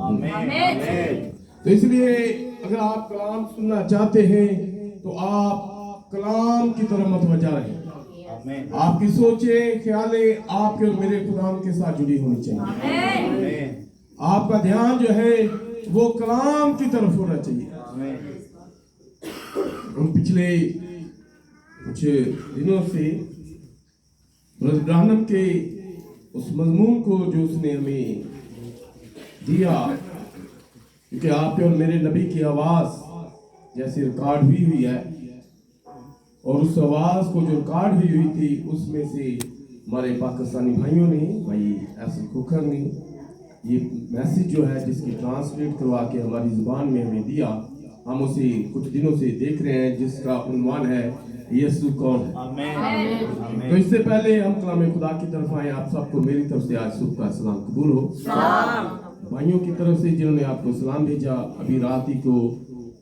तो इसलिए अगर आप कलाम सुनना चाहते हैं तो आप कलाम की तरफ मतवज्जा रहें। आपकी सोचें ख्यालें आपके और मेरे खुदा के साथ जुड़ी होनी चाहिए। आपका ध्यान जो है वो कलाम की तरफ होना चाहिए। हम पिछले कुछ दिनों से ब्राह्मण के उस मजमून को जो उसने हमें दिया, क्योंकि आपके और मेरे नबी की आवाज़ जैसे रिकॉर्ड हुई है, और उस आवाज़ को जो रिकॉर्ड हुई थी उसमें से हमारे पाकिस्तानी भाइयों ने, भाई एस खोखर ने ये मैसेज जो है जिसकी ट्रांसलेट करवा के हमारी ज़ुबान में हमें दिया, हम उसे कुछ दिनों से देख रहे हैं, जिसका उन्वान है यीशु कौन है। तो इससे पहले हम कलाम खुदा की तरफ आए। आप सबको मेरी तरफ से आज सुबह का सलाम कबूल हो। भाइयों की तरफ से जिन्होंने आपको सलाम भेजा, अभी रात ही को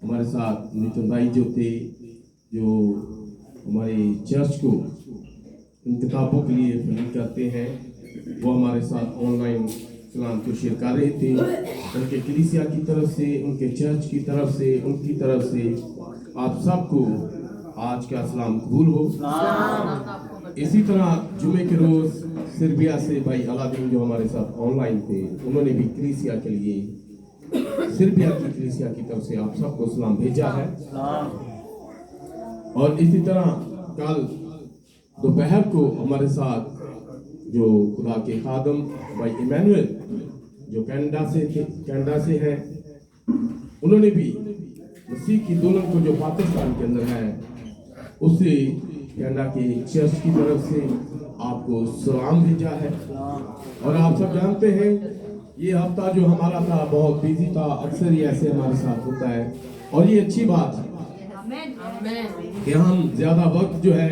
हमारे साथ नितिन भाई जो थे, जो हमारे चर्च को इन किताबों के लिए फंड करते हैं, वो हमारे साथ ऑनलाइन सलाम को शेयर कर रहे थे। उनके कलीसिया की तरफ से, उनके चर्च की तरफ से, उनकी तरफ से आप सबको आज का सलाम कबूल हो। इसी तरह जुमे के रोज सर्बिया से भाई अलादीन जो हमारे साथ ऑनलाइन थे, उन्होंने भी कलीसिया के लिए, सर्बिया की कलीसिया की तरफ से आप सबको सलाम भेजा है। और इसी तरह कल दोपहर को हमारे साथ जो खुदा के खादम भाई इमैनुअल जो कनाडा से है, उन्होंने भी मसीह की दुल्हन को जो पाकिस्तान के अंदर है उसे कनाडा के चर्च की तरफ से आपको सलाम भेजा है। और आप सब जानते हैं ये हफ्ता जो हमारा था बहुत बिजी था, अक्सर ही ऐसे हमारे साथ होता है, और ये अच्छी बात है कि हम ज्यादा वक्त जो है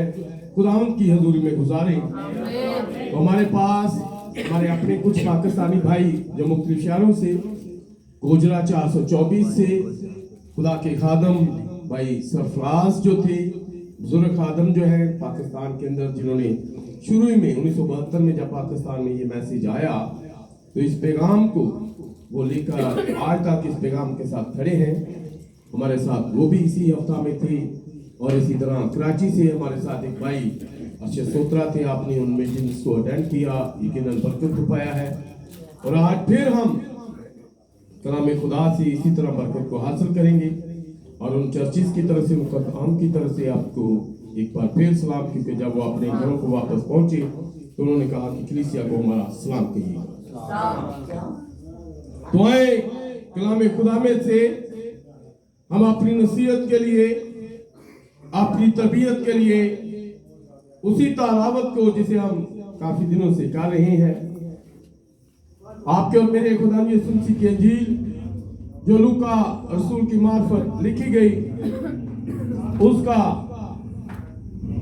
खुदावंद की हजूरी में गुजारें। तो हमारे पास हमारे अपने कुछ पाकिस्तानी भाई जो मुख्तलिफ शहरों से, गोजरा 424 से खुदा के खादम भाई सरफराज जो थे, बुजुर्ग खादम जो है पाकिस्तान के अंदर, जिन्होंने शुरू में 1972 में जब पाकिस्तान में ये मैसेज आया तो इस पैगाम को वो लेकर आज तक इस पैगाम के साथ खड़े हैं। हमारे साथ वो भी इसी हफ्ता में थे। और इसी तरह कराची से हमारे साथ एक भाई अच्छे सोत्रा थे, आपने उन मीटिंग्स को अटेंड किया, यकीनन बरकत को पाया है। और आज फिर हम कलाम खुदा से इसी तरह बरकत को हासिल करेंगे। और उन चर्चिस की तरफ से, मुकद्दम की तरफ से आपको एक बार फिर सलाम, क्योंकि जब वो अपने घरों को वापस पहुंचे तो उन्होंने कहा कि कलीसिया को हमारा सलाम कहिए। तो आए कलाम खुदा में से हम अपनी नसीहत के लिए, अपनी तरबियत के लिए उसी तालावत को जिसे हम काफी दिनों से कर रहे हैं, आपके और मेरे खुदा यीशु मसीह की इंजील जो लूका रसूल की मार्फत लिखी गई, उसका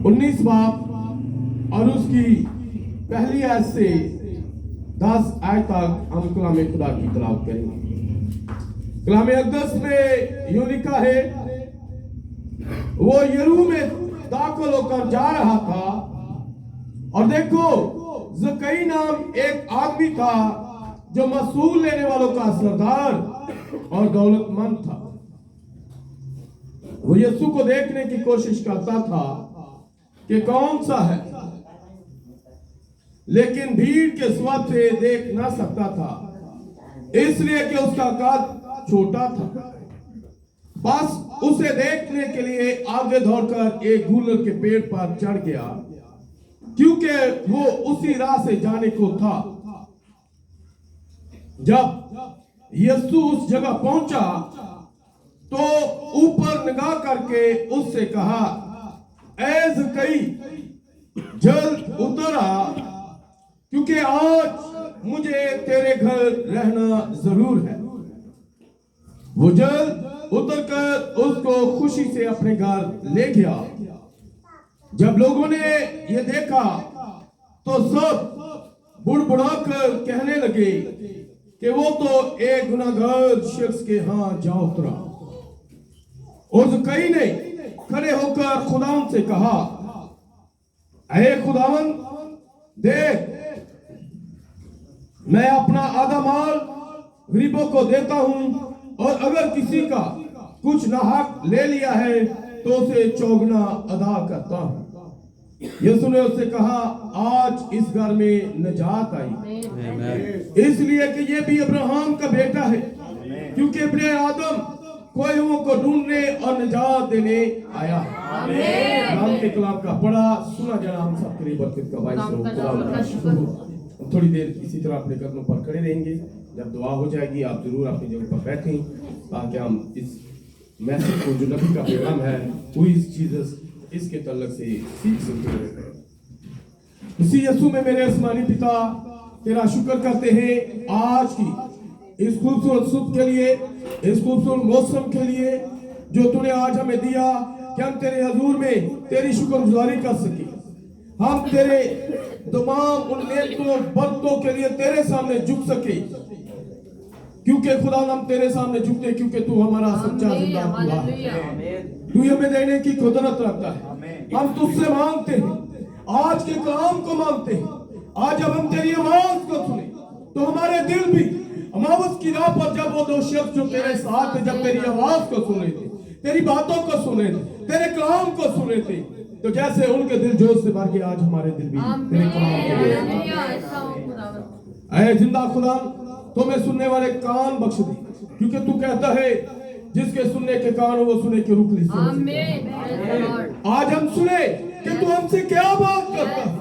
19 बाब और उसकी पहली आयत से 10 आयत तक हम कलाम खुदा की तलावत करेंगे। कलाम अक़दस में यूं लिखा है, वो यरू में दाखिल होकर जा रहा था और देखो ज़कई नाम एक आदमी था जो मसूल लेने वालों का सरदार और दौलतमंद था। वो यीशु को देखने की कोशिश करता था कि कौन सा है, लेकिन भीड़ के स्वभाव से देख ना सकता था, इसलिए कि उसका कद छोटा था। बस उसे देखने के लिए आगे दौड़कर एक गूलर के पेड़ पर चढ़ गया, क्योंकि वो उसी राह से जाने को था। जब यीशु उस जगह पहुंचा तो ऊपर निगाह करके उससे कहा, ऐ ज़कई जल्द उतर आ, क्योंकि आज मुझे तेरे घर रहना जरूर है। वो जल्द उतरकर उसको खुशी से अपने घर ले गया। जब लोगों ने ये देखा तो सब बुड़बुड़ाकर कहने लगे कि वो तो एक गुनाहगार शख्स के यहाँ जा उतरा। और ज़कई ने खड़े होकर खुदावंद से कहा, ऐ खुदावंद देख, मैं अपना आधा माल गरीबों को देता हूं, और अगर किसी का कुछ नाहक ले लिया है तो उसे चौगुना अदा करता हूं। यीशु ने उससे कहा, आज इस घर में निजात आई, इसलिए कि ये भी अब्राहम का बेटा है, क्योंकि इब्ने आदम खोए को ढूंढने और निजात देने आया है। नाम के कलाम का पढ़ा सुना जाना हम सब करीब बरकत का भाई। थोड़ी देर इसी तरह अपने कदमों पर खड़े रहेंगे। जब दुआ हो जाएगी आप जरूर अपनी जगह पर बैठें, ताकि हम इस मैसेज को, जो नबी का पैगाम है, कोई चीज इसके तल्लक से सीख सकते हैं। इसी यीशु में मेरे आसमानी पिता तेरा शुक्र करते हैं आज की इस खूबसूरत सुबह के लिए, इस खूबसूरत मौसम के लिए जो तूने आज हमें दिया, कि हम तेरे हजूर में तेरी शुक्रगुजारी कर सके। हम तेरे तमाम उन नेमतों बरकतों के लिए तेरे सामने झुक सके, क्योंकि खुदा हम तेरे सामने झुकते, क्योंकि तू हमारा सच्चा जिंदा खुदा है। तू हमें देने की कुदरत रखता है। हम तुझसे मांगते हैं, आज के कलाम को मांगते हैं। आज जब हम तेरी आवाज को सुने तो हमारे दिल भी अमावस की राह पर, जब वो दो शख्स जो तेरे साथ थे, जब तेरी आवाज को सुने थे, तेरी बातों को सुने थे, तेरे कलाम को सुने थे, तो जैसे उनके दिल जोश से भर के आज हमारे दिल भी तेरे कलाम को, ऐ जिंदा खुदा तुम्हें सुनने वाले कान बख्श दे, क्योंकि तू कहता है जिसके सुनने के कान हो वो सुने के रुख लिखे। आज हम सुने कि तू हमसे क्या बात करता है,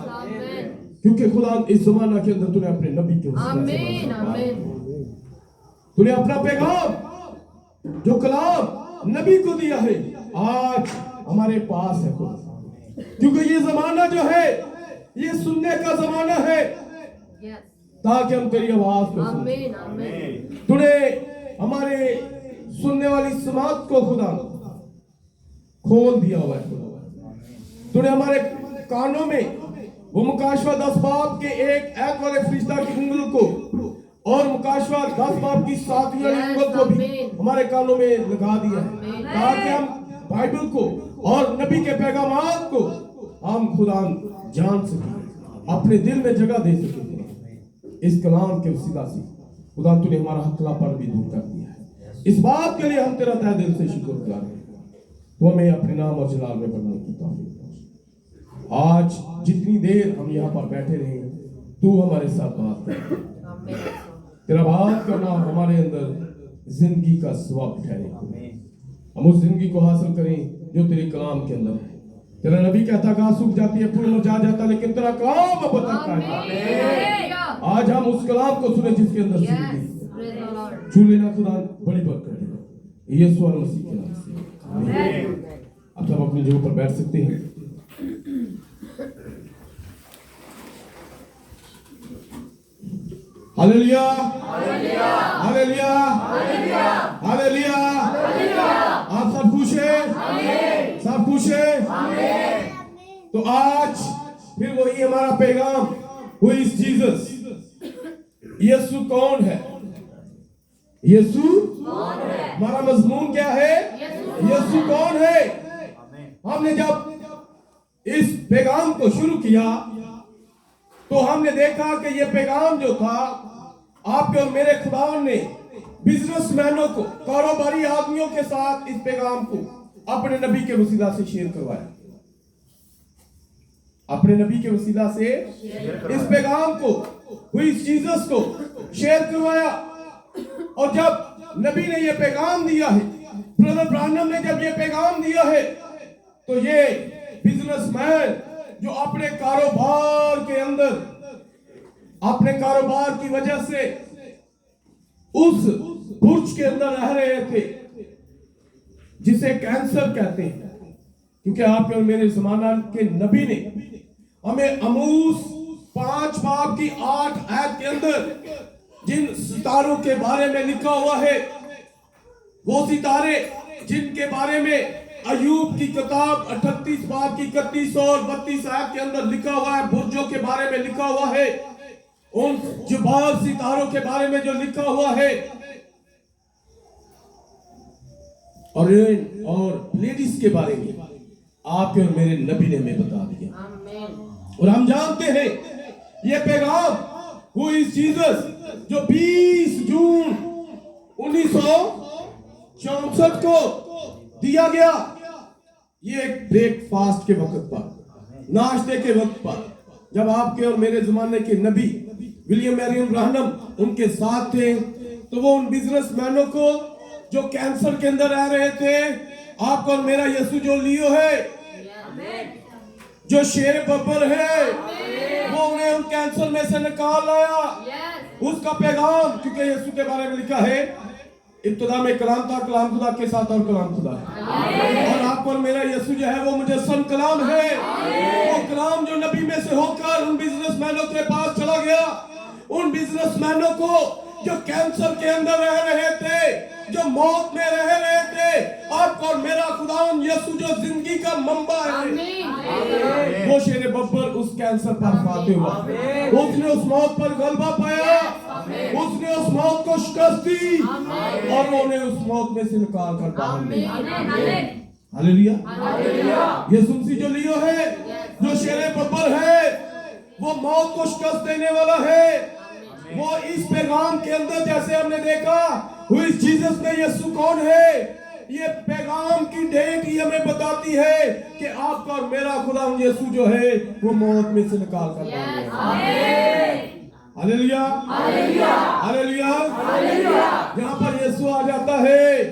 क्योंकि खुदा इस जमाना के अंदर तूने अपने नबी के तूने अपना पैगाम जो कलाम नबी को दिया है आज हमारे पास है खुदा, क्योंकि ये जमाना जो है ये सुनने का जमाना है, ताकि हम तेरी आवाज को सुने। तूने हमारे सुनने वाली समात को खुदा खोल दिया हुआ है। तूने हमारे कानों में वो मुकाशवा 10 बाब के एक ऐत वाले फरिश्ता की उंगल को और मुकाशवा 10 बाब की 7वीं वाली उंगल को भी हमारे कानों में लगा दिया है, ताकि हम बाइबल को और नबी के पैगामात को हम खुदा जान सके, अपने दिल में जगह दे सके। इस कलाम के वसीला से खुदा तूने हमारा हकलापन भी दूर कर दिया है। इस बात के लिए हम तेरा तहे दिल से शुक्रगुजार हैं। तो हमें अपने नाम और जलाल में बढ़ने की तौफीक बख्श। आज जितनी देर हम यहाँ पर बैठे रहे, तू हमारे साथ बात कर, तेरा बात करना हमारे अंदर जिंदगी का सबब ठहरे। हम उस जिंदगी को हासिल करें जो तेरे कलाम के अंदर है। तेरा नबी कहता घास सूख जाती है, फूल मुरझा जाता, लेकिन तेरा कलाम अब तक है। आज हम उस कलाम को सुने जिसके अंदर जिंदगी छू लेना खुदा बड़ी बरकत है। यीशु मसीह के नाम से आप सब अपनी जगह पर बैठ सकते हैं। Hallelujah, hallelujah, hallelujah, hallelujah. आप सब खुश हैं? सब खुश हैं? तो आज फिर वही हमारा पैगाम, हु इज जीसस। यीशु कौन है? यीशु कौन है? हमारा मजमून क्या है? यीशु कौन है? हमने जब इस पैगाम को शुरू किया तो हमने देखा कि ये पैगाम जो था, आपके और मेरे खुदा ने बिजनेसमैनों को, कारोबारी आदमियों के साथ इस पैगाम को अपने नबी के वसीला से शेयर करवाया। अपने नबी के वसीला से इस पैगाम को, हुई जीसस को शेयर करवाया। और जब नबी ने यह पैगाम दिया है, ब्रदर ब्रानम ने जब यह पैगाम दिया है, तो ये बिजनेसमैन जो अपने कारोबार के अंदर, अपने कारोबार की वजह से उस बुर्ज के अंदर रह रहे थे जिसे कैंसर कहते हैं, क्योंकि आपके और मेरे जमाना के नबी ने हमें अमूस 5 बाब की 8 आयत के अंदर जिन सितारों के बारे में लिखा हुआ है, वो सितारे जिनके बारे में अयूब की किताब 38 बाब की 31 और 32 आयत के अंदर लिखा हुआ है, बुर्जों के बारे में लिखा हुआ है, उन जुबाल सितारों के बारे में जो लिखा हुआ है, और लेडीज के बारे में आपके और मेरे नबी ने हमें बता दिया। और हम जानते हैं ये पैगाम हु इज जीसस जो 20 जून 1964 को दिया गया। ये एक ब्रेकफास्ट के वक्त पर, नाश्ते के वक्त पर, जब आपके और मेरे जमाने के नबी विलियम मैरियन ब्रानम उनके साथ थे, तो वो उन बिजनेसमैनों को जो कैंसर के अंदर रह रहे थे, आपका और मेरा यीशु जो लियो है, जो शेर बब्बर है, वो उन्हें उन कैंसर में से निकाल लाया। उसका पैगाम, क्योंकि यीशु के बारे में लिखा है, इब्तिदा में कलाम था, कलाम खुदा के साथ और कलाम खुदा है। और आपको और मेरा यीशु जो है वो मुजस्सम कलाम है। वो कलाम जो नबी में से होकर उन बिजनेसमैनों के पास चला गया, उन बिजनेसमैनों को जो कैंसर के अंदर रह रहे थे, जो मौत में रह रहे थे, आपको और मेरा खुदावन यीशु जो जिंदगी का मंबा है, वो शेर बब्बर उस कैंसर पर फाते हुआ, उसने उस मौत पर गलबा पाया, उसने उस मौत को शिकस्त दी और उन्हें उस मौत में से निकाल कर बाहर लिया। हालेलुया। यीशु मसीह जो लियो है, जो शेर बब्बर है, वो मौत को शिकस्त देने वाला है। वो इस पैगाम के अंदर, जैसे हमने देखा, Who is Jesus में यीशु कौन है, ये पैगाम की डेट ही हमें बताती है कि आपका और मेरा खुदा यीशु जो है वो मौत में से निकाल कर हालेलुया, हालेलुया, हालेलुया। जहाँ पर यीशु आ जाता है,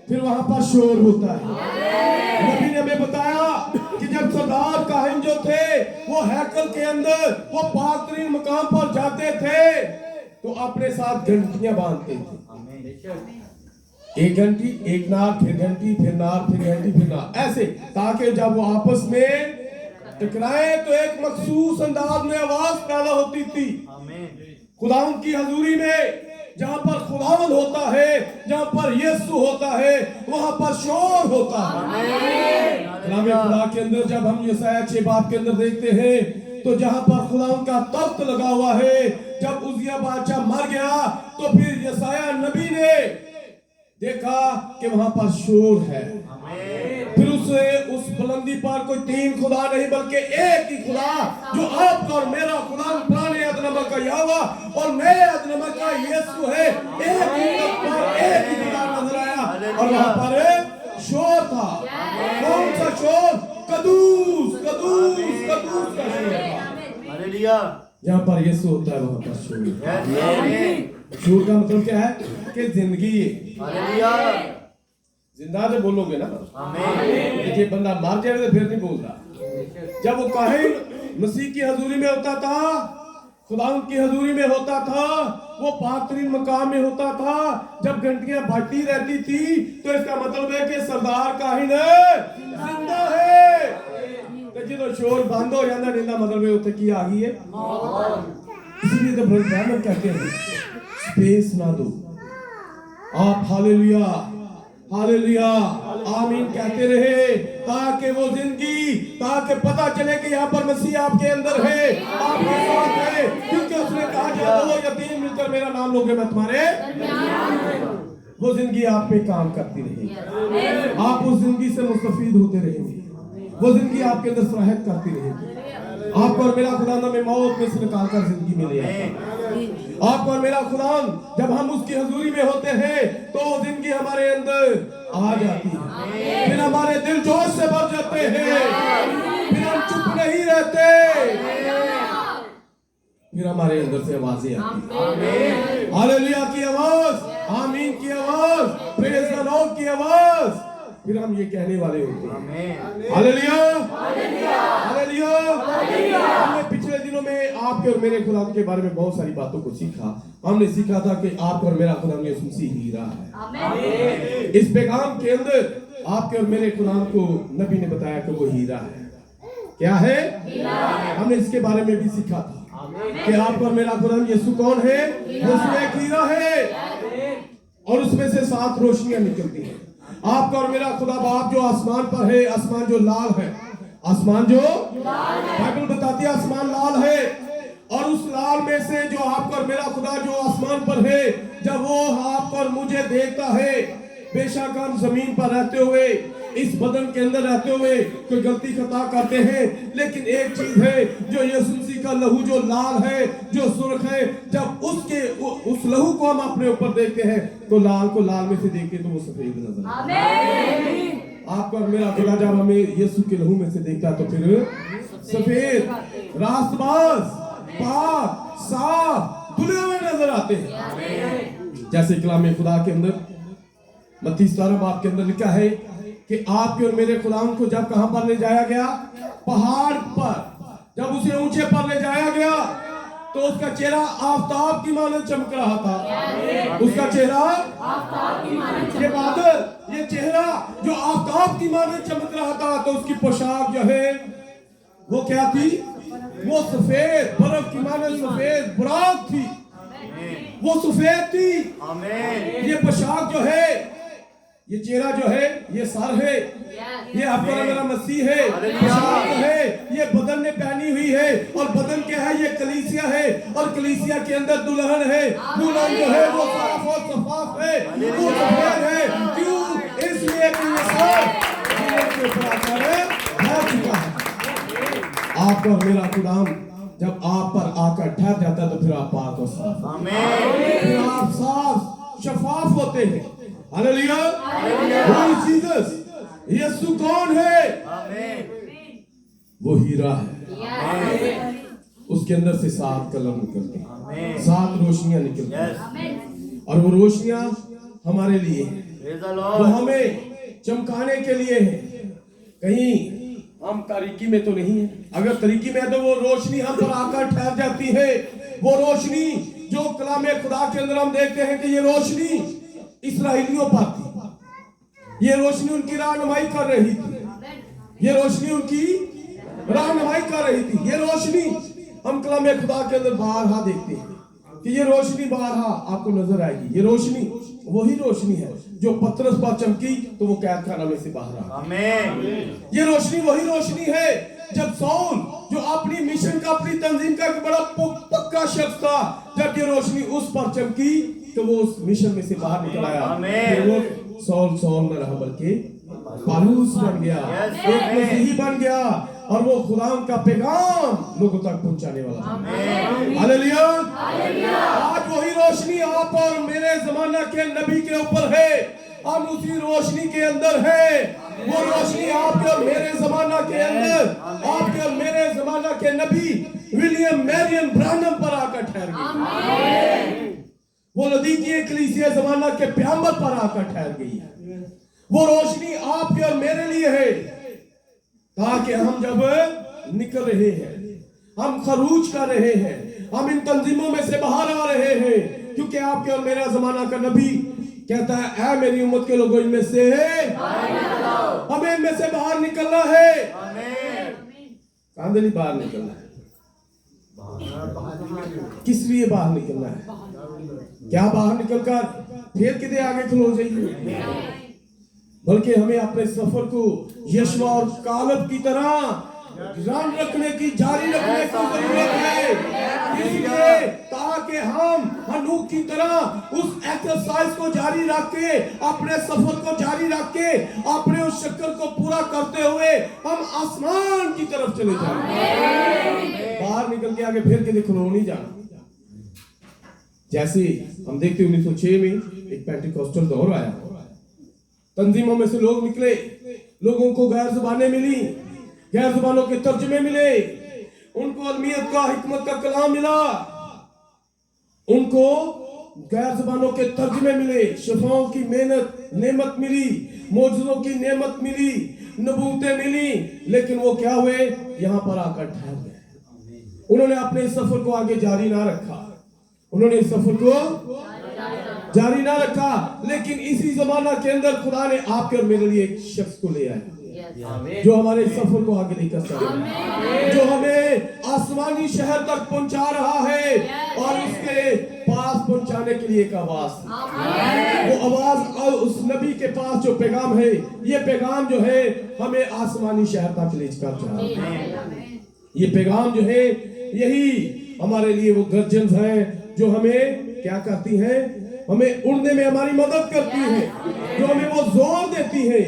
फिर वहां पर शोर होता है। नबी ने हमें बताया कि जब सरदार काहिन जो थे वो हैकल के अंदर वो पाक-तरीन मकाम पर जाते थे, तो अपने साथ घंटियां बांधते थे। एक घंटी, एक नार, फिर घंटी, फिर नार, फिर घंटी, फिर नार, ऐसे, ताकि जब वो आपस में टकराए तो एक मखसूस अंदाज में आवाज पैदा होती थी। खुदावन की हजूरी में, जहां पर खुदावन होता है, जहां पर यीशु होता है, वहां पर शोर होता है। कलाम खुदा के अंदर जब हम यशायाह 6 बाब के अंदर देखते हैं, तो जहां पर खुदावन का तख्त लगा हुआ है, जब उजिया बादशाह मर गया, तो फिर यशायाह नबी ने देखा कि वहां पर शोर है। फिर उस बुलंदी पर कोई 3 खुदा नहीं, बल्कि एक ही खुदा, जो आपका और मेरा खुदा पुराने अदनामा का यहोवा और नए अदनामा का यीशु है। एक ही पर एक ही खुदा नजर आया, और वहां पर शोर था। कौन सा शोर? कदूस, कदूस, कदूस का शोर था। हालेलुया। जहां पर यीशु होता है वहां पर शोर। शोर का मतलब क्या है? कि जिंदगी। हालेलुया। जिंदा से बोलोगे ना। देखिए, बंदा मर जाए तो फिर नहीं बोलता। जब वो काहिन मसीह की हजूरी में होता था, खुदा की हजूरी में होता था, वो पाक-तरीन मकाम में होता था, जब घंटियां बजती रहती थी, तो इसका मतलब है कि सरदार काहिन जिंदा है। तो जो शोर बंद हो जाता है, मतलब है उत्ते की आ गई है। इसलिए तो ब्रदर कहते हैं, स्पेस ना दो आप। हालेलुया, हालेलुया, आमीन कहते रहे, ताकि वो जिंदगी, ताकि पता चले कि यहाँ पर मसीह आपके अंदर है, आपके साथ है, क्योंकि उसने कहा कि 2 या 3 मिलकर मेरा नाम लोगे मैं तुम्हारे। वो जिंदगी आप पे काम करती रहेगी, आप उस जिंदगी से मुस्तफीद होते रहेंगे, वो जिंदगी आपके अंदर सराहत करती रहेगी। आपको और मेरा खुदा हमें मौत में से निकालकर जिंदगी मिले। आपको और मेरा खुदा जब हम उसकी हजूरी में होते हैं, तो जिंदगी हमारे अंदर आ जाती है, फिर हमारे दिल जोश से भर जाते हैं, फिर हम चुप नहीं रहते, फिर हमारे अंदर से आवाजें आती हैं। हालेलुया की आवाज, आमीन की आवाज, प्रेज द लॉर्ड की आवाज, फिर हम ये कहने वाले होते हैं, हालेलुया, हालेलुया। हमने पिछले दिनों में आपके और मेरे खुदा के बारे में बहुत सारी बातों को सीखा। हमने सीखा था कि आपका और मेरा खुदा यीशु मसीह हीरा है। इस पैगाम के अंदर आपके और मेरे खुदा को नबी ने बताया कि वो हीरा है। क्या है? हमने इसके बारे में भी सीखा था कि आपका और मेरा खुदा यीशु कौन है? यीशु एक हीरा है, और उसमें से 7 रोशनियां निकलती हैं। आपका और मेरा खुदा बाप जो आसमान पर है, आसमान जो लाल है, आसमान जो बाइबल बताती है आसमान लाल है, और उस लाल में से जो आपका और मेरा खुदा जो आसमान पर है, जब वो आपको और मुझे देखता है, बेशक हम जमीन पर रहते हुए, इस बदन के अंदर रहते हुए कोई गलती खता करते हैं, लेकिन एक चीज है, जो यीशु मसीह का लहू जो लाल है, जो सुर्ख है, जब उस लहू को हम अपने ऊपर देखते हैं तो लाल को लाल में से देखते तो वो सफेद नजर आता है। आपका और मेरा खुदा जब हमें यीशु के लहू में से देखता तो फिर सफेद, रास्तबाज, पाक, साफ, धुले हुए नजर आते हैं। जैसे कलाम खुदा के अंदर मत्ती 17 बाब के अंदर लिखा है कि आपके और मेरे खुदाम को जब कहां पर ले जाया गया, पहाड़ पर, जब उसे ऊंचे पर ले जाया गया तो उसका चेहरा आफताब की मानद चमक रहा था। उसका चेहरा आफताब की मानद, ये बादल, ये चेहरा जो आफताब की मानद चमक रहा था, तो उसकी पोशाक जो है वो क्या थी? वो सफेद, बर्फ की मानद सफेद बुराक थी, वो सफेद थी। ये पोशाक जो है, ये चेहरा जो है, ये सर है, ये आपका मेरा मसीह है, पोशाक है, ये बदन ने पहनी हुई है, और बदन क्या है? ये कलीसिया है, और कलीसिया के अंदर दुल्हन है। दुल्हन जो है वो साफ और शफाफ है, वो सफेद है। क्यों? इसलिए कि ये सब के ऊपर आकर भर चुका है। आप और मेरा खुदाम जब आप पर आकर ठहर जाता है तो फिर आप पाक और साफ, फिर आप साफ शफाफ होते हैं। हालेलुया। जीसस, यीशु कौन है? वो हीरा है, उसके अंदर से 7 कलम निकलते हैं, 7 रोशनियां निकलती हैं, और वो रोशनियां हमारे लिए हैं, वो हमें चमकाने के लिए है। कहीं हम तारीकी में तो नहीं है। अगर तारीकी में है तो वो रोशनी हम पर आकर ठहर जाती है। वो रोशनी जो कलाम खुदा के अंदर हम देखते हैं कि ये रोशनी इस्राएलियों पर थी, ये रोशनी उनकी रहनुमाई कर रही थी, ये रोशनी उनकी रहनुमाई कर रही थी। ये रोशनी हम कलाम खुदा के अंदर बारहा देखते हैं कि ये रोशनी बारहा आपको नजर आएगी। ये रोशनी वही रोशनी है जो पतरस पर चमकी तो वो कैद खाना में से बाहर आ। आमीन। ये रोशनी वही रोशनी है जब सौल, जो अपनी मिशन का, अपनी तंजीम का एक बड़ा पक्का शख्स था, जब ये रोशनी उस पर चमकी तो वो उस मिशन में से बाहर निकल आया। फिर वो सौल सौल न रहा बल्कि पौलुस बन गया, एक मसीही बन गया, और वो खुदा का पैगाम लोगों तक पहुंचाने वाला। हालेलुया। आज वही रोशनी आप और मेरे जमाना के नबी के ऊपर है, हम उसी रोशनी के अंदर है। वो रोशनी आपके और मेरे जमाना के अंदर, आपके और मेरे जमाना के नबी विलियम मैरियन ब्रानम पर आकर ठहर गई। वो लदीकी कलीसिया जमाना के पैगंबर पर आकर ठहर गई है। वो रोशनी आपके और मेरे लिए है, ताकि हम जब निकल रहे हैं, हम खरूज कर रहे हैं, हम इन तंजीमों में से बाहर आ रहे हैं, क्योंकि आपके और मेरा जमाना का नबी कहता है, ऐ मेरी उम्मत के लोगों, इनमें से हमें इनमें से बाहर निकलना है। कांदली बाहर निकलना है। किस लिए बाहर निकलना है? क्या बाहर निकलकर फिर कितने आगे खलो जाइए, बल्कि हमें अपने सफर को यशवा और कालब की तरह जारी रखने की जरूरत है, इसलिए ताकि हम हनूक की तरह उस एक्सरसाइज को जारी रख के, अपने सफर को जारी रख के, अपने उस चक्कर को पूरा करते हुए हम आसमान की तरफ चले जाएं। बाहर निकल के आगे फिर के खलो नहीं जाना। जैसे हम देखते 1906 में एक पेंटिकॉस्टल दौर आया, तंजीमों में से लोग निकले, लोगों को गैर जुबानें मिली, गैर जुबानों के तर्जुमे मिले, उनको अलमियत का, हिकमत का कलाम मिला, उनको गैर जुबानों के तर्जुमे मिले, शफाओं की मेहनत नेमत मिली, मौजूदों की नेमत मिली, नबूतें मिली, लेकिन वो क्या हुए? यहाँ पर आकर ठहर गए। उन्होंने अपने सफर को आगे जारी ना रखा, उन्होंने सफर को जारी ना रखा, लेकिन इसी जमाना के अंदर खुदा ने आपके और मेरे लिए एक शख्स को ले आया, जो हमारे सफर को आगे लेकर चलेगा, जो हमें आसमानी शहर तक पहुंचा रहा है, और उसके पास पहुंचाने के लिए एक आवाज, वो आवाज उस नबी के पास जो पैगाम है, ये पैगाम जो है हमें आसमानी शहर तक ले जाकर जा रहा है। ये पैगाम जो है, यही हमारे लिए वो गर्जन्स है जो हमें क्या करती हैं? हमें उड़ने में हमारी मदद करती है, जो हमें वो जोर देती है,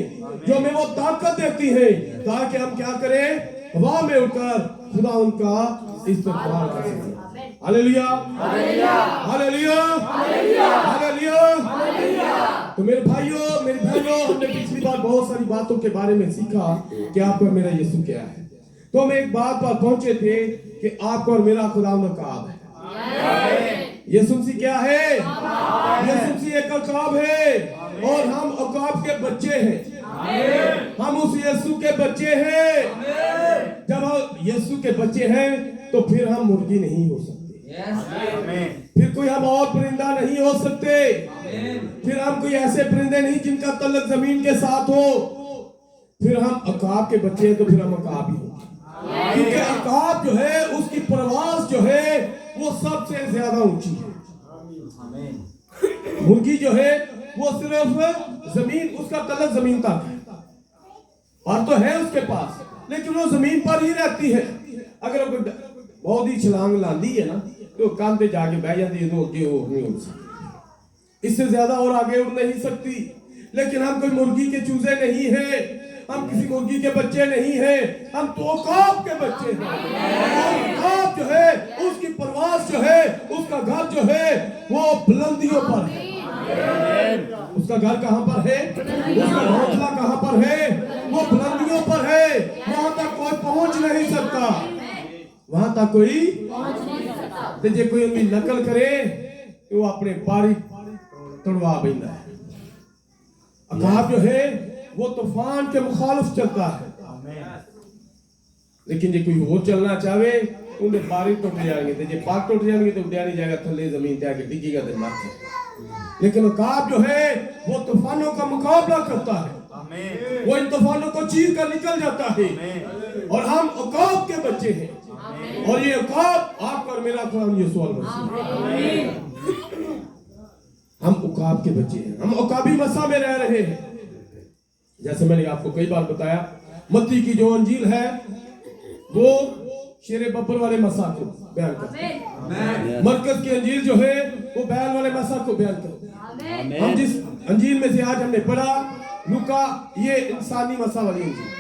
जो हमें वो ताकत देती है, ताकि हम क्या करें, हवा में उड़कर खुदा उनका इस्तकबाल कर सकें। Hallelujah, hallelujah, hallelujah, hallelujah. तो मेरे भाइयों, मेरी बहनों, हमने पिछली बार बहुत सारी बातों के बारे में सीखा कि आपका मेरा यीशु क्या है। तो हम एक बात पर पहुंचे थे कि आपका और मेरा खुदा अकाब है। यीशु मसीह क्या है? यीशु मसीह एक अकाब है और हम अकाब के बच्चे हैं। हम उस यीशु के बच्चे हैं। जब हम यीशु के बच्चे हैं तो फिर हम मुर्गी नहीं हो सकते, फिर कोई हम और परिंदा नहीं हो सकते, फिर हम कोई ऐसे परिंदे नहीं जिनका तल्लक जमीन के साथ हो। फिर हम अकाब के बच्चे हैं तो फिर हम अकाब ही हो, क्योंकि अकाब जो है उसकी परवाज़ जो है वो सबसे ज्यादा ऊंची है। मुर्गी जो है वो सिर्फ जमीन, उसका तलक जमीन तक है और तो है उसके पास, लेकिन वो जमीन पर ही रहती है। अगर वो बहुत ही छलांग लांदी है ना तो कान पे जाके बह जाती है, तो आगे वो नहीं उड़ सकती, इससे ज्यादा और आगे उड़ नहीं सकती। लेकिन हम कोई मुर्गी के चूजे नहीं है, हम किसी मुर्गी के बच्चे नहीं हैं, हम तो अकाब के बच्चे हैं। अकाब जो है उसकी परवाज़ जो है, उसका घर जो है वो बुलंदियों पर है। उसका घर कहां पर है? उसका घोंसला कहां पर है? वो बुलंदियों पर है। वहां तक कोई पहुंच नहीं सकता, वहां तक कोई तो जे कोई उनकी नकल करे तो वो अपने पारी तोड़वा बैठा है। अकाब जो है वो तूफान के मुखालिफ चलता है, लेकिन जो कोई और चलना चाहे उन्हें बारी टूट जाएंगे, तो जो पाक टूट जाएंगे तो उड़ा नहीं जाएगा, थले जमीन पे आके डिगेगा तो मर जाएगा। लेकिन अकाब जो है वो तूफानों का मुकाबला करता है, वो इन तूफानों को चीर कर निकल जाता है। और हम अकाब के बच्चे हैं, और ये अकाब आपका और मेरा खुदा यीशु मसीह, हम अकाब के बच्चे हैं, हम अकाबी मसा में रह रहे हैं। जैसे मैंने आपको कई बार बताया, मत्ती की जो अंजील है वो शेरे बब्बर वाले मसा को बयान करती है, मरकज की अंजील जो है वो बैल वाले मसा को बयान करती है। हम जिस अंजील में से आज हमने पढ़ा लूका, ये इंसानी मसा वाली अंजील,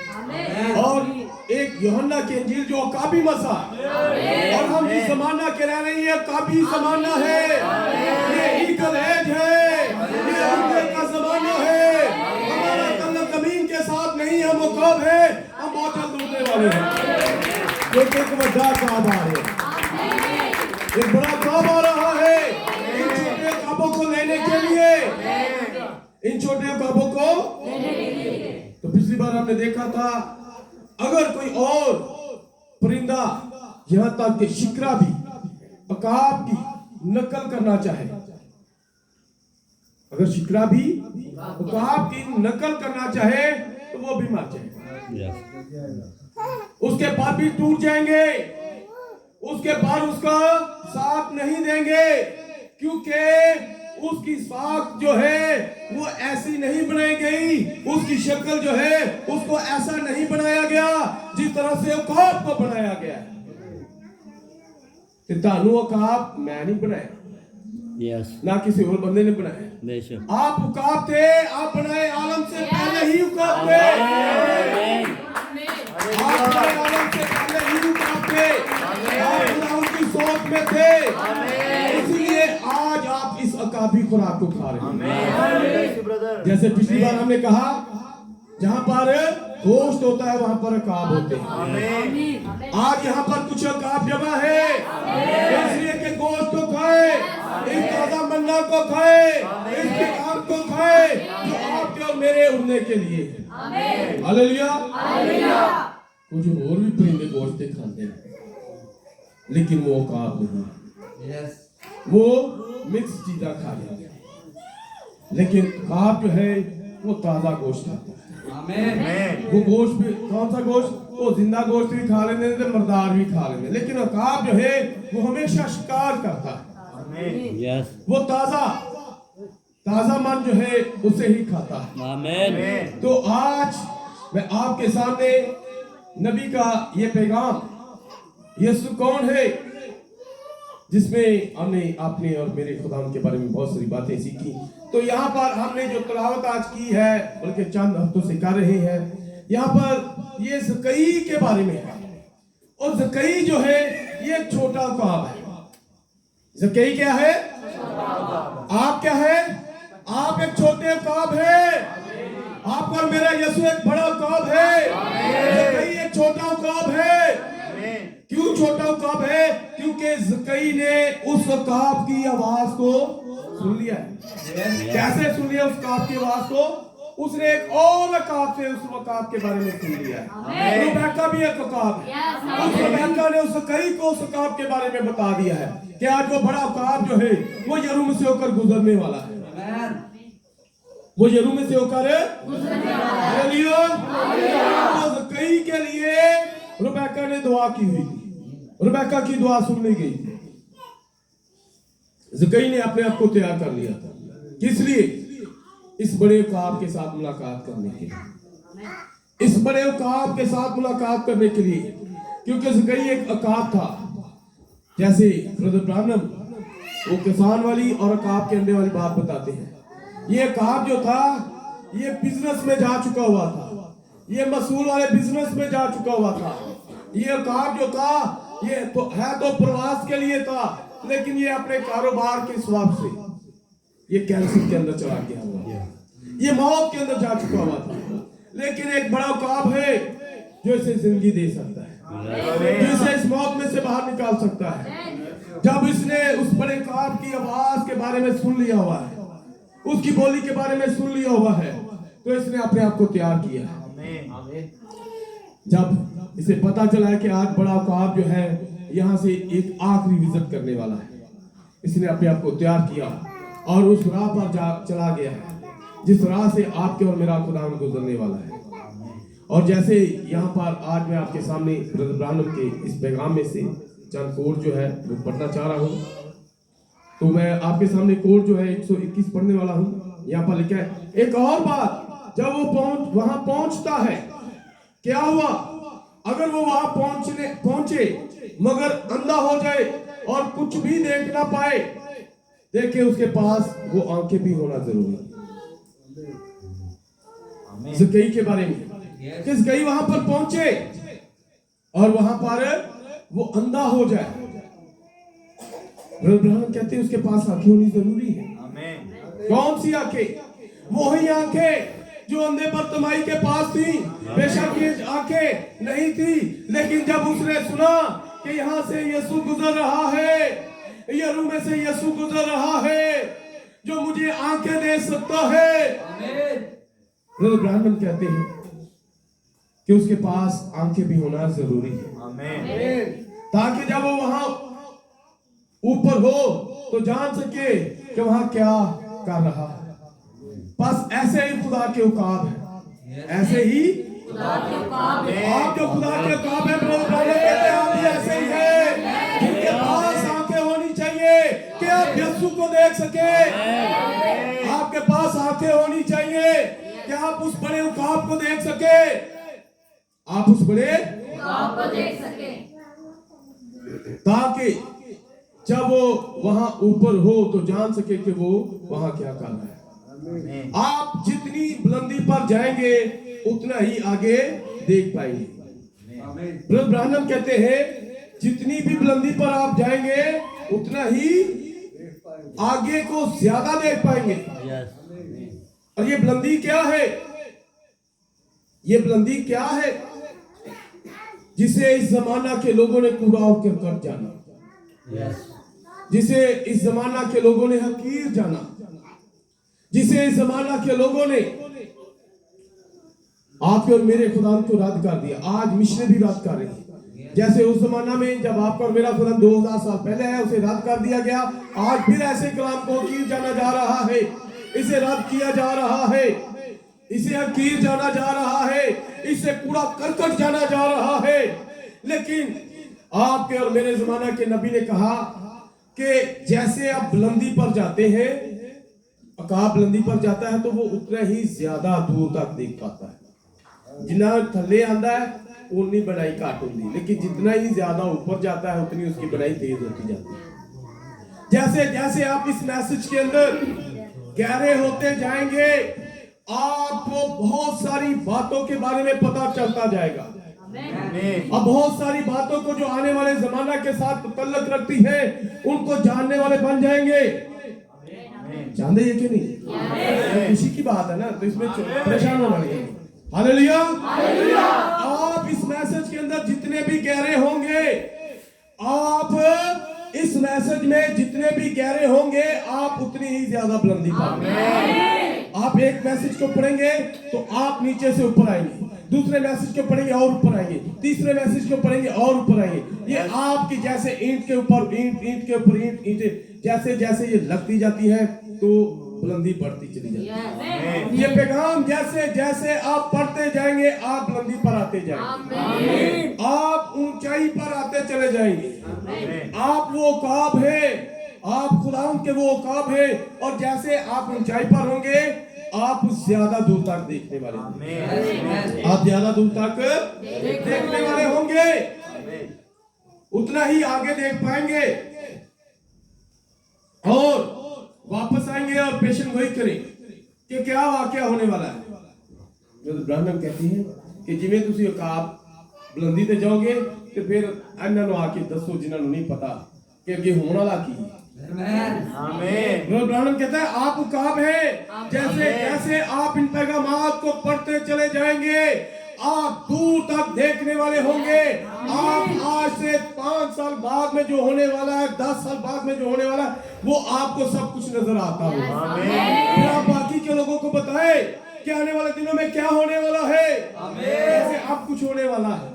और एक यूहन्ना की अंजील जो अकाबी मसा, और हम जिस जमाना के रह रहे हैं अकाबी जमाना है, ये ईगल एज है, ये अंधेर का जमाना है। हमारा तल्लक जमीन के साथ नहीं, हम अकाब है, हम बहुत जल्द उड़ने वाले हैं। एक बड़ा काम आ रहा है, एक बड़ा काम आ रहा है इन छोटे काबों को लेने के लिए, इन छोटे काबों को। तो पिछली बार हमने देखा था, अगर कोई और परिंदा यहां तक कि शिकरा भी अकाब की नकल करना चाहे, अगर शिकरा भी अकाब की नकल करना चाहे तो वो भी मर जाएगा, उसके पार भी टूट जाएंगे, उसके पार उसका साथ नहीं देंगे, क्योंकि उसकी साख जो है वो ऐसी नहीं बनाई गई, उसकी शक्ल जो है उसको ऐसा नहीं बनाया गया जिस तरह से अकाब को बनाया गया। तानू अकाब मैं नहीं बनाया, ना किसी और बंदे ने बनाया। आप उकाब थे, आप बनाए आलम से पहले ही उकाब थे, आप बनाए आलम से पहले ही उकाब थे, आप उनकी सोच में थे, इसलिए आज आप इस अकाबी खुराक को खा रहे हैं। जैसे पिछली बार हमने कहा, जहां पर गोश्त होता है वहां पर अकाब होते हैं। आज यहाँ पर कुछ अकाब जमा है, इसलिए कि गोश्त को खाए, इस ताजा मन्ना को खाए, इस किताब को खाए जो आपके और मेरे उड़ने के लिए। हालेलुया। कुछ और भी परिंदे गोश्त खाते हैं, लेकिन वो अकाब नहीं, वो मिक्स चीजा खा लेते हैं, लेकिन अकाब जो है वो ताजा गोश्त खाता है। वो गोश्त भी कौन सा गोश्त? वो जिंदा गोश्त भी खा लेते हैं, मर्दार भी खा लेते हैं, लेकिन अकाब जो है वो हमेशा शिकार करता है। वो ताजा मन जो है उसे ही खाता है। तो आज मैं आपके सामने नबी का ये पैगाम, यीशु कौन है, जिसमें हमने आपने और मेरे खुदा के बारे में बहुत सारी बातें सीखी। तो यहाँ पर हमने जो तिलावत आज की है, बल्कि चंद हफ्तों से कर रहे हैं, यहाँ पर ये ज़कई के बारे में है। और ज़कई जो है ये छोटा उकाब है। ज़कई क्या है? आप क्या है? आप एक छोटे उकाब है। आपका और मेरा यीशु एक बड़ा उकाब है। ज़कई एक छोटा उकाब है। क्यों छोटा उकाब है? क्योंकि ज़कई ने उस उकाब की आवाज को सुन लिया। कैसे सुन लिया उस उकाब की आवाज को? उसने एक और उकाब से उस उकाब के बारे में सुन लिया है। रुबेका भी एक उकाब है। उस रुबेका ने उस ज़कई को उस उकाब के बारे में बता दिया है कि आज वो बड़ा उकाब जो है वो यरूम से होकर गुजरने वाला है। वो यरूम से होकर ज़कई के लिए रुबेका ने दुआ की हुई थी। रुबेका की दुआ सुन ली गई। ज़कई ने अपने आप को तैयार कर लिया था। किस लिए? इस बड़े उकाब के साथ मुलाकात करने के लिए। इस बड़े उकाब के साथ मुलाकात करने के लिए, क्योंकि ज़कई एक उकाब था। जैसे ब्रदर ब्रानम वो किसान वाली और उकाब के अंडे वाली बात बताते हैं। ये उकाब जो था ये बिजनेस में जा चुका हुआ था। ये मसूल वाले बिजनेस में जा चुका हुआ था। ये उकाब जो था ये तो है तो प्रवास के लिए था, लेकिन ये अपने कारोबार के स्वाब से ये कैंसर के अंदर चला गया हुआ, ये मौत के अंदर जा चुका हुआ था। लेकिन एक बड़ा उकाब है जो इसे जिंदगी दे सकता है, जो इसे इस मौत में से बाहर निकाल सकता है। जब इसने उस बड़े उकाब की आवाज के बारे में सुन लिया हुआ है, उसकी बोली के बारे में सुन लिया हुआ है, तो इसने अपने आप को तैयार किया है। जब इसे पता चला है कि आज बड़ा उकाब जो है यहाँ से एक आखिरी विजिट करने वाला है, इसने अपने आप को तैयार किया और उस राह पर चला गया है जिस राह से आपके और मेरा खुदा गुजरने वाला है। और जैसे यहाँ पर आज मैं आपके सामने ब्रदर ब्रानम के इस पैगाम में से चंद कोड जो है वो पढ़ना चाह रहा हूँ। तो मैं आपके सामने कोड जो है 121 पढ़ने वाला हूँ। यहाँ पर लिखा है, एक और बात, जब वो वहां पहुंचता है, क्या हुआ? अगर वो वहां पहुंचे मगर अंधा हो जाए और कुछ भी देख ना पाए, देखिए उसके पास वो आंखें भी होना जरूरी है। ज़कई के बारे में कि ज़कई वहां पर पहुंचे और वहां पर वो अंधा हो जाए। ब्रदर कहते हैं उसके पास आंखें होनी जरूरी है। कौन सी आंखें? वही आंखें जो अंधे बरतमाई के पास थी। बेशक ये आंखें नहीं थी, लेकिन जब उसने सुना कि यहाँ से यीशु गुजर रहा है, यरूम में से यीशु गुजर रहा है जो मुझे आंखें दे सकता है, ब्रदर ब्रानम कहते हैं कि उसके पास आंखें भी होना जरूरी है, ताकि जब वो वहां ऊपर हो तो जान सके कि वहां क्या कर रहा है। बस ऐसे ही खुदा के उकाब है, ऐसे ही खुदा के उकाब है। आप जो खुदा के उकाब है, ब्रदर ब्रानम कहते हैं आप भी ऐसे ही है, जिनके पास आंखें होनी चाहिए कि आप यीशु को देख सके। आपके पास आंखें होनी चाहिए कि आप उस बड़े उकाब को देख सके। आप उस बड़े उकाब को देख सके, ताकि जब वो वहां ऊपर हो तो जान सके कि वो वहां क्या कर रहा है। आप जितनी बुलंदी पर जाएंगे उतना ही आगे देख पाएंगे। ब्रदर ब्रानम कहते हैं जितनी भी बुलंदी पर आप जाएंगे उतना ही आगे को ज्यादा देख पाएंगे। और ये बुलंदी क्या है? ये बुलंदी क्या है जिसे इस जमाना के लोगों ने कूड़ा और करकट जाना, जिसे इस जमाना के लोगों ने हकीर जाना, जिसे इस जमाना के लोगों ने आपके और मेरे खुदा को रद्द कर दिया। आज मिशनें भी रद्द कर रही है। जैसे उस जमाना में जब आपका और मेरा खुदा 2000 साल पहले है उसे रद्द कर दिया गया, आज फिर ऐसे कलाम को हकीर जाना जा रहा है, इसे रद्द किया जा रहा है, इसे हकीर जाना जा रहा है, इसे कूड़ा करकट जाना जा रहा है। लेकिन आपके और मेरे जमाना के नबी ने कहा कि जैसे आप बुलंदी पर जाते हैं, अकाब बुलंदी पर जाता है तो वो उतना ही ज्यादा दूर तक देख पाता है। जितना थल्ले आंदा है उतनी बनाई घट होती, लेकिन जितना ही ज्यादा ऊपर जाता है उतनी उसकी बनाई तेज होती जाती है। जैसे जैसे आप इस मैसेज के अंदर गहरे होते जाएंगे, आपको बहुत सारी बातों के बारे में पता चलता जाएगा। अब बहुत सारी बातों को जो आने वाले जमाना के साथ तल्लक रखती है, उनको जानने वाले बन जाएंगे। जानते हैं कि नहीं? खुशी की बात है ना, तो इसमें परेशान होना नहीं। हालेलुया। आप इस मैसेज के अंदर जितने भी गहरे होंगे, आप इस मैसेज में जितने भी गहरे होंगे, आप उतनी ही ज्यादा बुलंदी पाएंगे। आप एक मैसेज को पढ़ेंगे तो आप नीचे से ऊपर आएंगे, दूसरे मैसेज को पढ़ेंगे और ऊपर आएंगे, तीसरे मैसेज को पढ़ेंगे और ऊपर आएंगे। ये आपकी जैसे ईंट के ऊपर ईंट, ईंट के ऊपर ईंट, ईंट जैसे जैसे ये लगती जाती है तो बुलंदी बढ़ती चली जाती है। ये पैगाम जैसे जैसे आप पढ़ते जाएंगे, आप बुलंदी पर आते जाएंगे, आप ऊंचाई पर आते चले जाएंगे। आप वो औकाब है, आप खुदावंद के वो औकाब है, और जैसे आप ऊंचाई पर होंगे, आप ज्यादा दूर तक देखने वाले होंगे। आप ज्यादा दूर तक देखने वाले होंगे, उतना ही आगे देख पाएंगे और वापस आएंगे और पेशेंट वही करें कि क्या वाकया होने वाला है। जो ब्राह्मण कहती है कि जिवें तुसी औकाब बुलंदी ते जाओगे तो फिर इन्हां नूं आके दसो जिन्हां नूं नहीं पता कि अगे होने वाला की है। आमीन। ब्राह्मण कहता है आप औकाब है, जैसे जैसे आप इन पैगामात को पढ़ते चले जाएंगे, आप दूर तक देखने वाले होंगे। आप आज से 5 साल बाद में जो होने वाला है, 10 साल बाद में जो होने वाला है, वो आपको सब कुछ नजर आता होगा। फिर आप बाकी के लोगों को बताएं कि आने वाले दिनों में क्या होने वाला है, जैसे अब कुछ होने वाला है।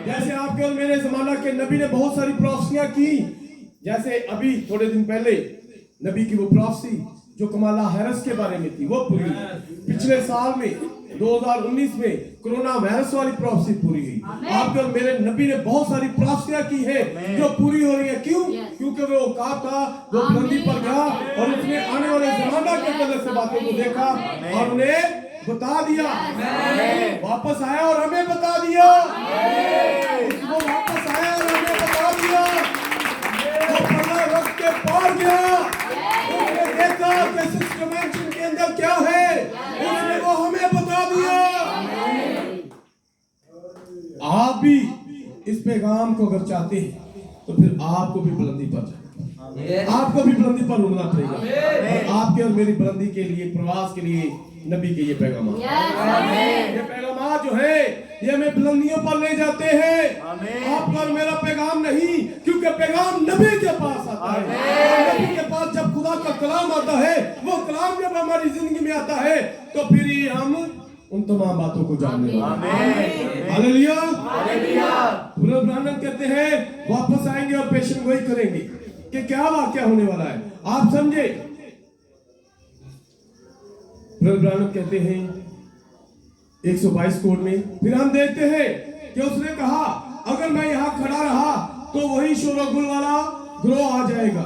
जैसे आपके और मेरे जमाना के नबी ने बहुत सारी प्रोफेसियां की, जैसे अभी थोड़े दिन पहले नबी की वो प्रोफेसी जो कमाला हैरिस के बारे में थी, वो पूरी हुई। पिछले साल में 2019 में कोरोना वायरस वाली प्रोफेसी पूरी हुई। आपके और मेरे नबी ने बहुत सारी प्रोफेसियां की है जो पूरी हो रही है। क्यों? क्योंकि वो औकाब था, वो बुलंदी पर गया और उसने आने वाले जमाना के अंदर से बातों को देखा और उन्हें बता दिया। वापस आया और हमें बता दिया। वो वापस आया और हमें बता दिया। वो पर्दा रख के पार गया, उसने देखा कि 6 डायमेंशन के अंदर क्या है, उसने वो हमें बता दिया। आप भी इस पैगाम को अगर चाहते हैं तो फिर आपको भी बुलंदी पर जाना, आपको भी बुलंदी पर उड़ना पड़ेगा। आपके और मेरी बुलंदी के लिए, प्रवास के लिए नबी के ये पैगाम, ये पैगाम जो है ये हमें बुलंदियों पर ले जाते हैं। आपका और मेरा पैगाम नहीं, क्योंकि पैगाम नबी के पास आता है। नबी के पास जब खुदा का कलाम आता है, वो कलाम जब हमारी जिंदगी में आता है, तो फिर ही हम उन तमाम बातों को जानने वाले। हालेलुया। ब्राह्मण कहते हैं वापस आएंगे और पेशेंट वही करेंगे कि क्या वाकया होने वाला है। आप समझे? ब्राह्मण कहते हैं 122 कोड में फिर हम देखते हैं कि उसने कहा अगर मैं यहाँ खड़ा रहा तो वही शोरगुल वाला ग्रोह आ जाएगा।